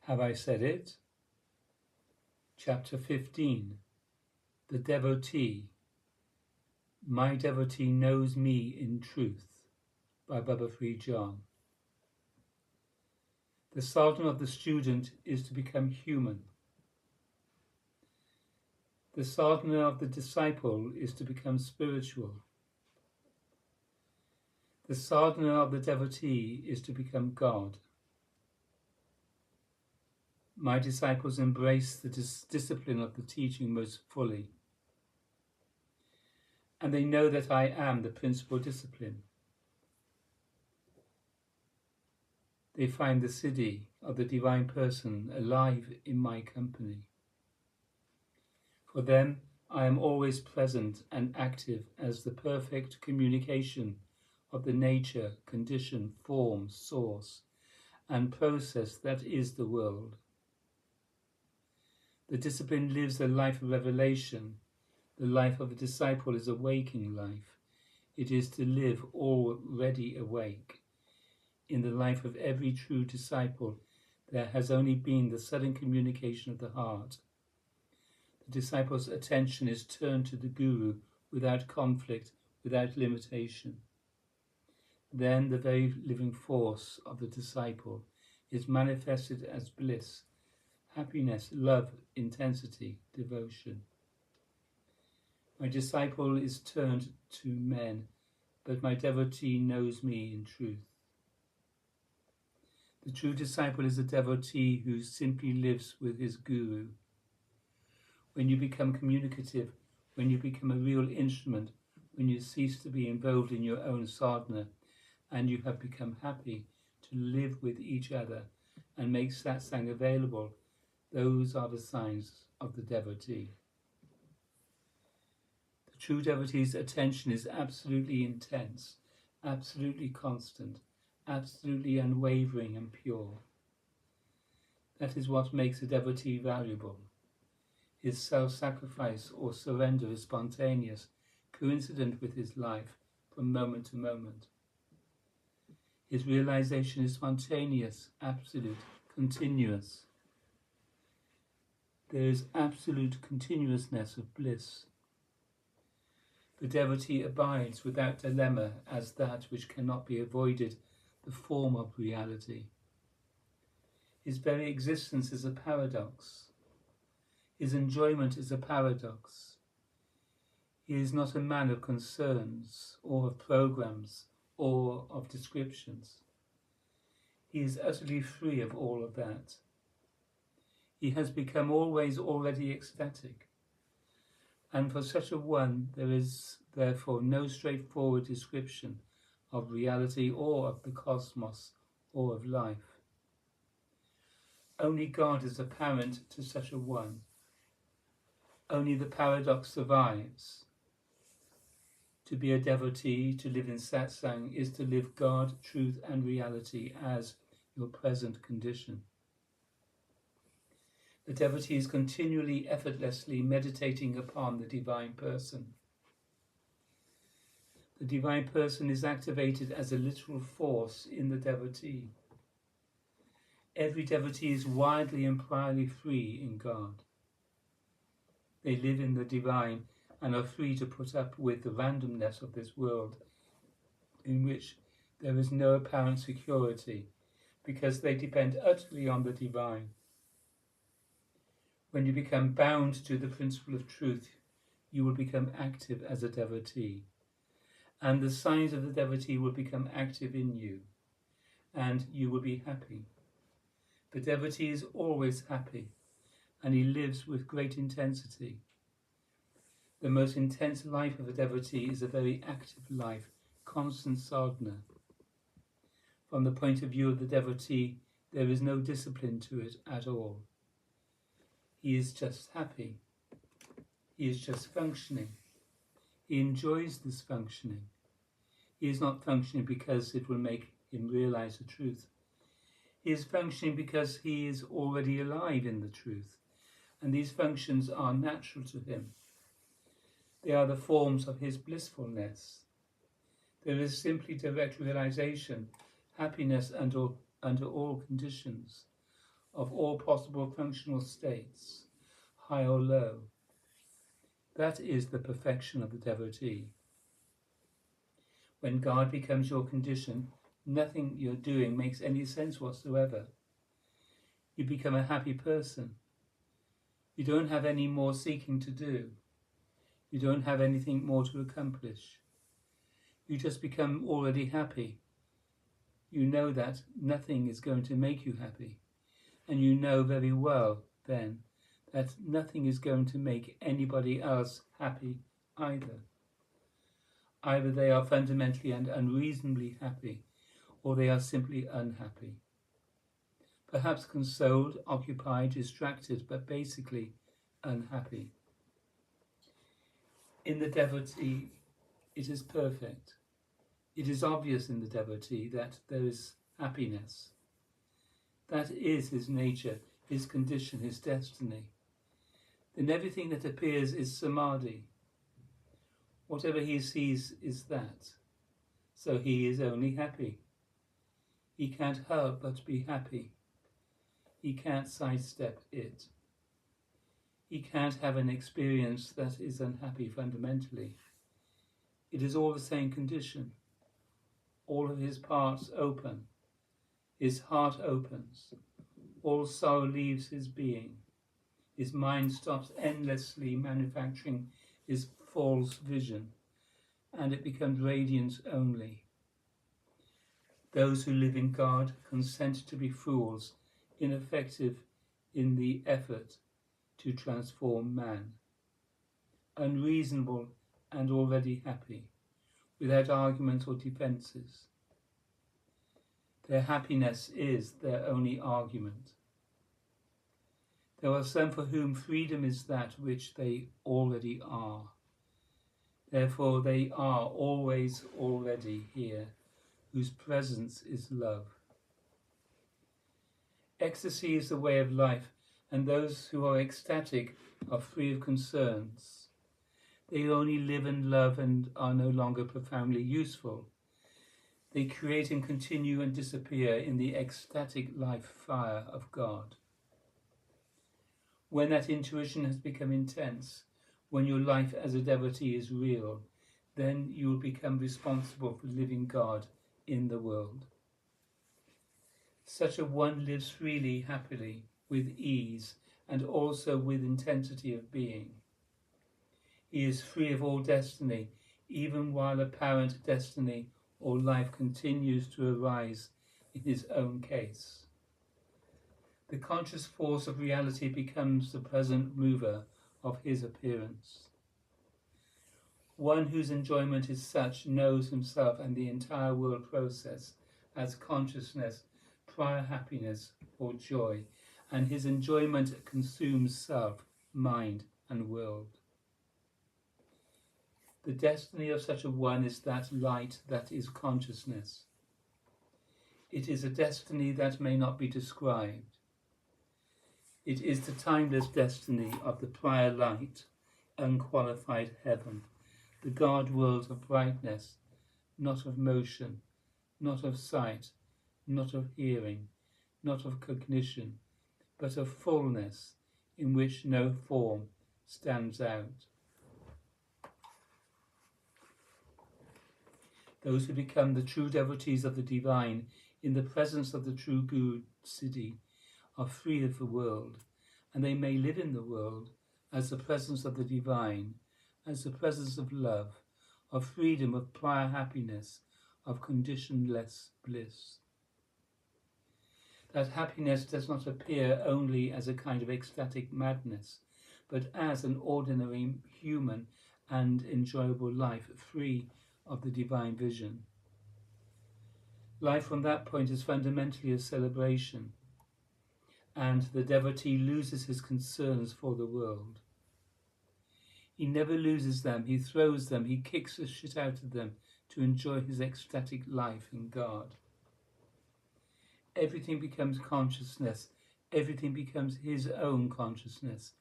Have I said it? Chapter 15. The Devotee. My Devotee Knows Me in Truth, by Bubba John. The sadhana of the student is to become human. The sadhana of the disciple is to become spiritual. The sadhana of the devotee is to become God. My disciples embrace the discipline of the teaching most fully, and they know that I am the principal discipline. They find the siddhi of the Divine Person alive in my company. For them, I am always present and active as the perfect communication of the nature, condition, form, source, and process that is the world. The discipline lives a life of revelation. The life of a disciple is a waking life. It is to live already awake. In the life of every true disciple, there has only been the sudden communication of the heart. The disciple's attention is turned to the Guru without conflict, without limitation. Then the very living force of the disciple is manifested as bliss, happiness, love, intensity, devotion. My disciple is turned to men, but my devotee knows me in truth. The true disciple is a devotee who simply lives with his Guru. When you become communicative, when you become a real instrument, when you cease to be involved in your own sadhana, and you have become happy to live with each other and make satsang available, those are the signs of the devotee. The true devotee's attention is absolutely intense, absolutely constant, absolutely unwavering and pure. That is what makes a devotee valuable. His self-sacrifice or surrender is spontaneous, coincident with his life from moment to moment. His realization is spontaneous, absolute, continuous. There is absolute continuousness of bliss. The devotee abides without dilemma as that which cannot be avoided, the form of reality. His very existence is a paradox. His enjoyment is a paradox. He is not a man of concerns or of programs or of descriptions. He is utterly free of all of that. He has become always already ecstatic. And for such a one, there is therefore no straightforward description of reality or of the cosmos or of life. Only God is apparent to such a one. Only the paradox survives. To be a devotee, to live in satsang, is to live God, truth and reality as your present condition. The devotee is continually, effortlessly meditating upon the Divine Person. The Divine Person is activated as a literal force in the devotee. Every devotee is widely and priorly free in God. They live in the divine and are free to put up with the randomness of this world in which there is no apparent security because they depend utterly on the divine. When you become bound to the principle of truth, you will become active as a devotee, and the signs of the devotee will become active in you, and you will be happy. The devotee is always happy, and he lives with great intensity. The most intense life of a devotee is a very active life, constant sadhana. From the point of view of the devotee, there is no discipline to it at all. He is just happy. He is just functioning. He enjoys this functioning. He is not functioning because it will make him realize the truth. He is functioning because he is already alive in the truth, and these functions are natural to him. They are the forms of his blissfulness. There is simply direct realization, happiness under all conditions, of all possible functional states, high or low. That is the perfection of the devotee. When God becomes your condition, nothing you're doing makes any sense whatsoever. You become a happy person. You don't have any more seeking to do. You don't have anything more to accomplish. You just become already happy. You know that nothing is going to make you happy. And you know very well then that nothing is going to make anybody else happy either. Either they are fundamentally and unreasonably happy, or they are simply unhappy. Perhaps consoled, occupied, distracted, but basically unhappy. In the devotee, it is perfect. It is obvious in the devotee that there is happiness. That is his nature, his condition, his destiny. Then everything that appears is samadhi. Whatever he sees is that. So he is only happy. He can't help but be happy. He can't sidestep it. He can't have an experience that is unhappy fundamentally. It is all the same condition. All of his parts open. His heart opens. All sorrow leaves his being. His mind stops endlessly manufacturing his false vision, and it becomes radiance only. Those who live in God consent to be fools, ineffective in the effort to transform man, unreasonable and already happy, without arguments or defences. Their happiness is their only argument. There are some for whom freedom is that which they already are. Therefore they are always already here, whose presence is love. Ecstasy is the way of life, and those who are ecstatic are free of concerns. They only live and love and are no longer profoundly useful. They create and continue and disappear in the ecstatic life fire of God. When that intuition has become intense, when your life as a devotee is real, then you will become responsible for living God in the world. Such a one lives freely, happily, with ease, and also with intensity of being. He is free of all destiny, even while apparent destiny or life continues to arise in his own case. The conscious force of reality becomes the present mover of his appearance. One whose enjoyment is such knows himself and the entire world process as consciousness, prior happiness or joy, and his enjoyment consumes self, mind and world. The destiny of such a one is that light that is consciousness. It is a destiny that may not be described. It is the timeless destiny of the prior light, unqualified heaven, the God world of brightness, not of motion, not of sight, not of hearing, not of cognition, but of fullness in which no form stands out. Those who become the true devotees of the divine in the presence of the true Guru Siddhi are free of the world, and they may live in the world as the presence of the divine, as the presence of love, of freedom, of prior happiness, of conditionless bliss. That happiness does not appear only as a kind of ecstatic madness, but as an ordinary human and enjoyable life free of the divine vision. Life from that point is fundamentally a celebration, and the devotee loses his concerns for the world. He never loses them, he throws them, he kicks the shit out of them to enjoy his ecstatic life in God. Everything becomes consciousness, everything becomes his own consciousness.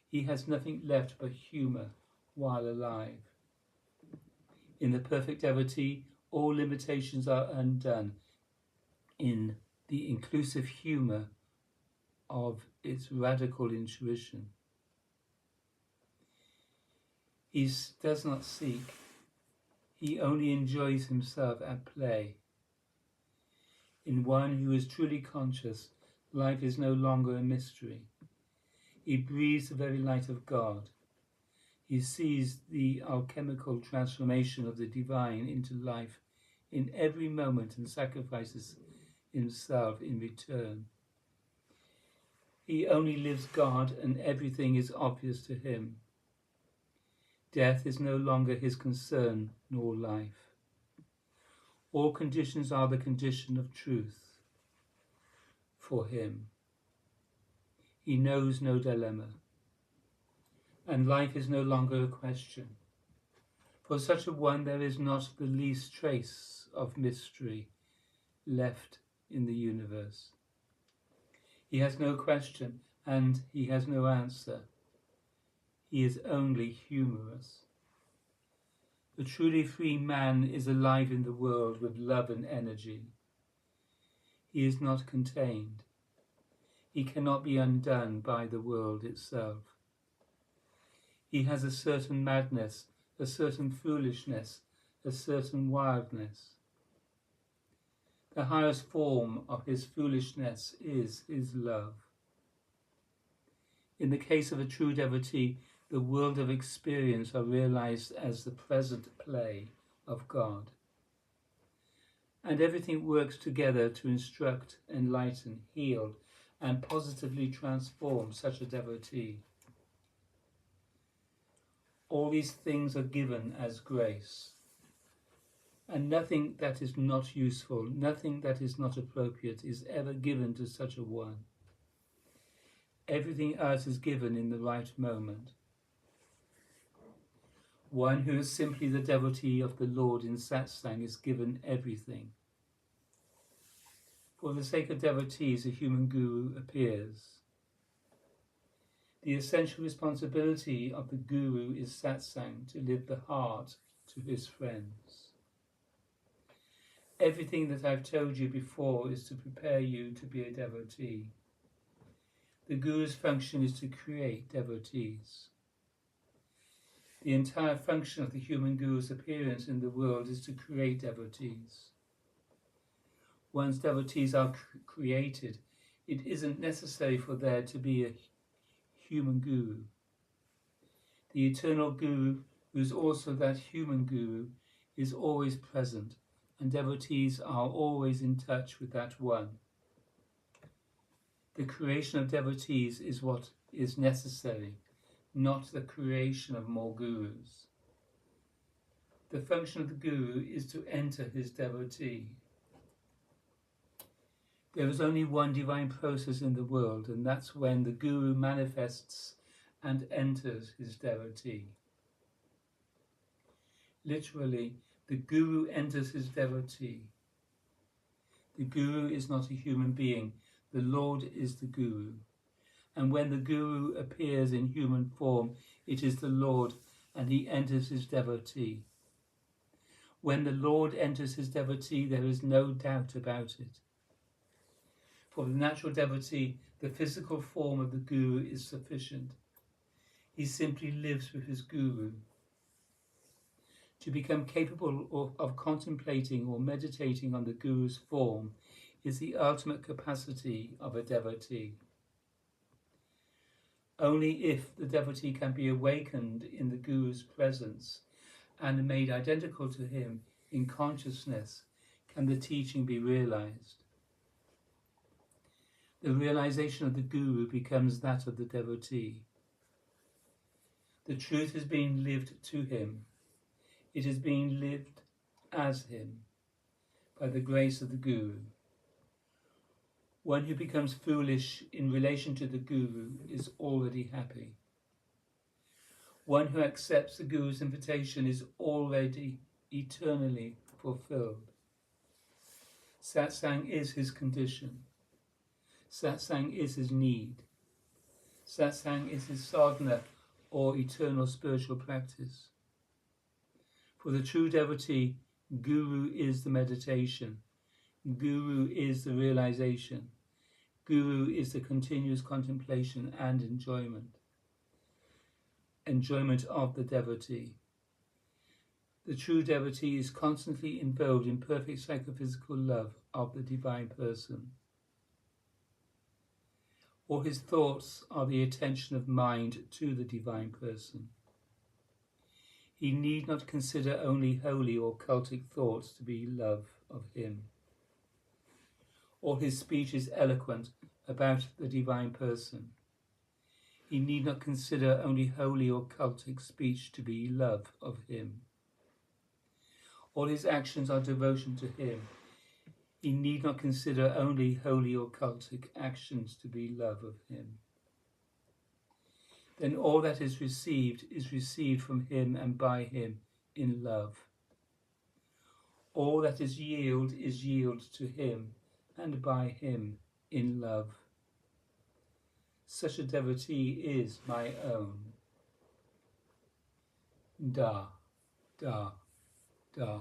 He has nothing left but humour while alive. In the perfect devotee, all limitations are undone in the inclusive humour of its radical intuition. He does not seek, he only enjoys himself at play. In one who is truly conscious, life is no longer a mystery. He breathes the very light of God. He sees the alchemical transformation of the divine into life in every moment and sacrifices himself in return. He only lives God, and everything is obvious to him. Death is no longer his concern, nor life. All conditions are the condition of truth for him. He knows no dilemma, and life is no longer a question. For such a one there is not the least trace of mystery left in the universe. He has no question, and he has no answer. He is only humorous. The truly free man is alive in the world with love and energy. He is not contained. He cannot be undone by the world itself. He has a certain madness, a certain foolishness, a certain wildness. The highest form of his foolishness is his love. In the case of a true devotee, the world of experience are realized as the present play of God. And everything works together to instruct, enlighten, heal, and positively transform such a devotee. All these things are given as grace. And nothing that is not useful, nothing that is not appropriate is ever given to such a one. Everything else is given in the right moment. One who is simply the devotee of the Lord in satsang is given everything. For the sake of devotees, a human guru appears. The essential responsibility of the guru is satsang, to live the heart to his friends. Everything that I've told you before is to prepare you to be a devotee. The guru's function is to create devotees. The entire function of the human guru's appearance in the world is to create devotees. Once devotees are created, it isn't necessary for there to be a human guru. The eternal guru, who is also that human guru, is always present, and devotees are always in touch with that one. The creation of devotees is what is necessary, not the creation of more gurus. The function of the guru is to enter his devotee. There is only one divine process in the world, and that's when the guru manifests and enters his devotee. Literally, the guru enters his devotee. The guru is not a human being. The Lord is the guru. And when the guru appears in human form, it is the Lord, and he enters his devotee. When the Lord enters his devotee, there is no doubt about it. For the natural devotee, the physical form of the guru is sufficient. He simply lives with his guru. To become capable of contemplating or meditating on the guru's form is the ultimate capacity of a devotee. Only if the devotee can be awakened in the guru's presence and made identical to him in consciousness can the teaching be realized. The realization of the guru becomes that of the devotee. The truth is being lived to him. It is being lived as him by the grace of the guru. One who becomes foolish in relation to the guru is already happy. One who accepts the guru's invitation is already eternally fulfilled. Satsang is his condition. Satsang is his need. Satsang is his sadhana or eternal spiritual practice. For the true devotee, guru is the meditation. Guru is the realization. Guru is the continuous contemplation and enjoyment of the devotee. The true devotee is constantly involved in perfect psychophysical love of the Divine Person. All his thoughts are the attention of mind to the Divine Person. He need not consider only holy or cultic thoughts to be love of him. All his speech is eloquent about the Divine Person. He need not consider only holy or cultic speech to be love of him. All his actions are devotion to him. He need not consider only holy or cultic actions to be love of him. Then all that is received from him and by him in love. All that is yield to him and by him in love. Such a devotee is my own. Da, da, da.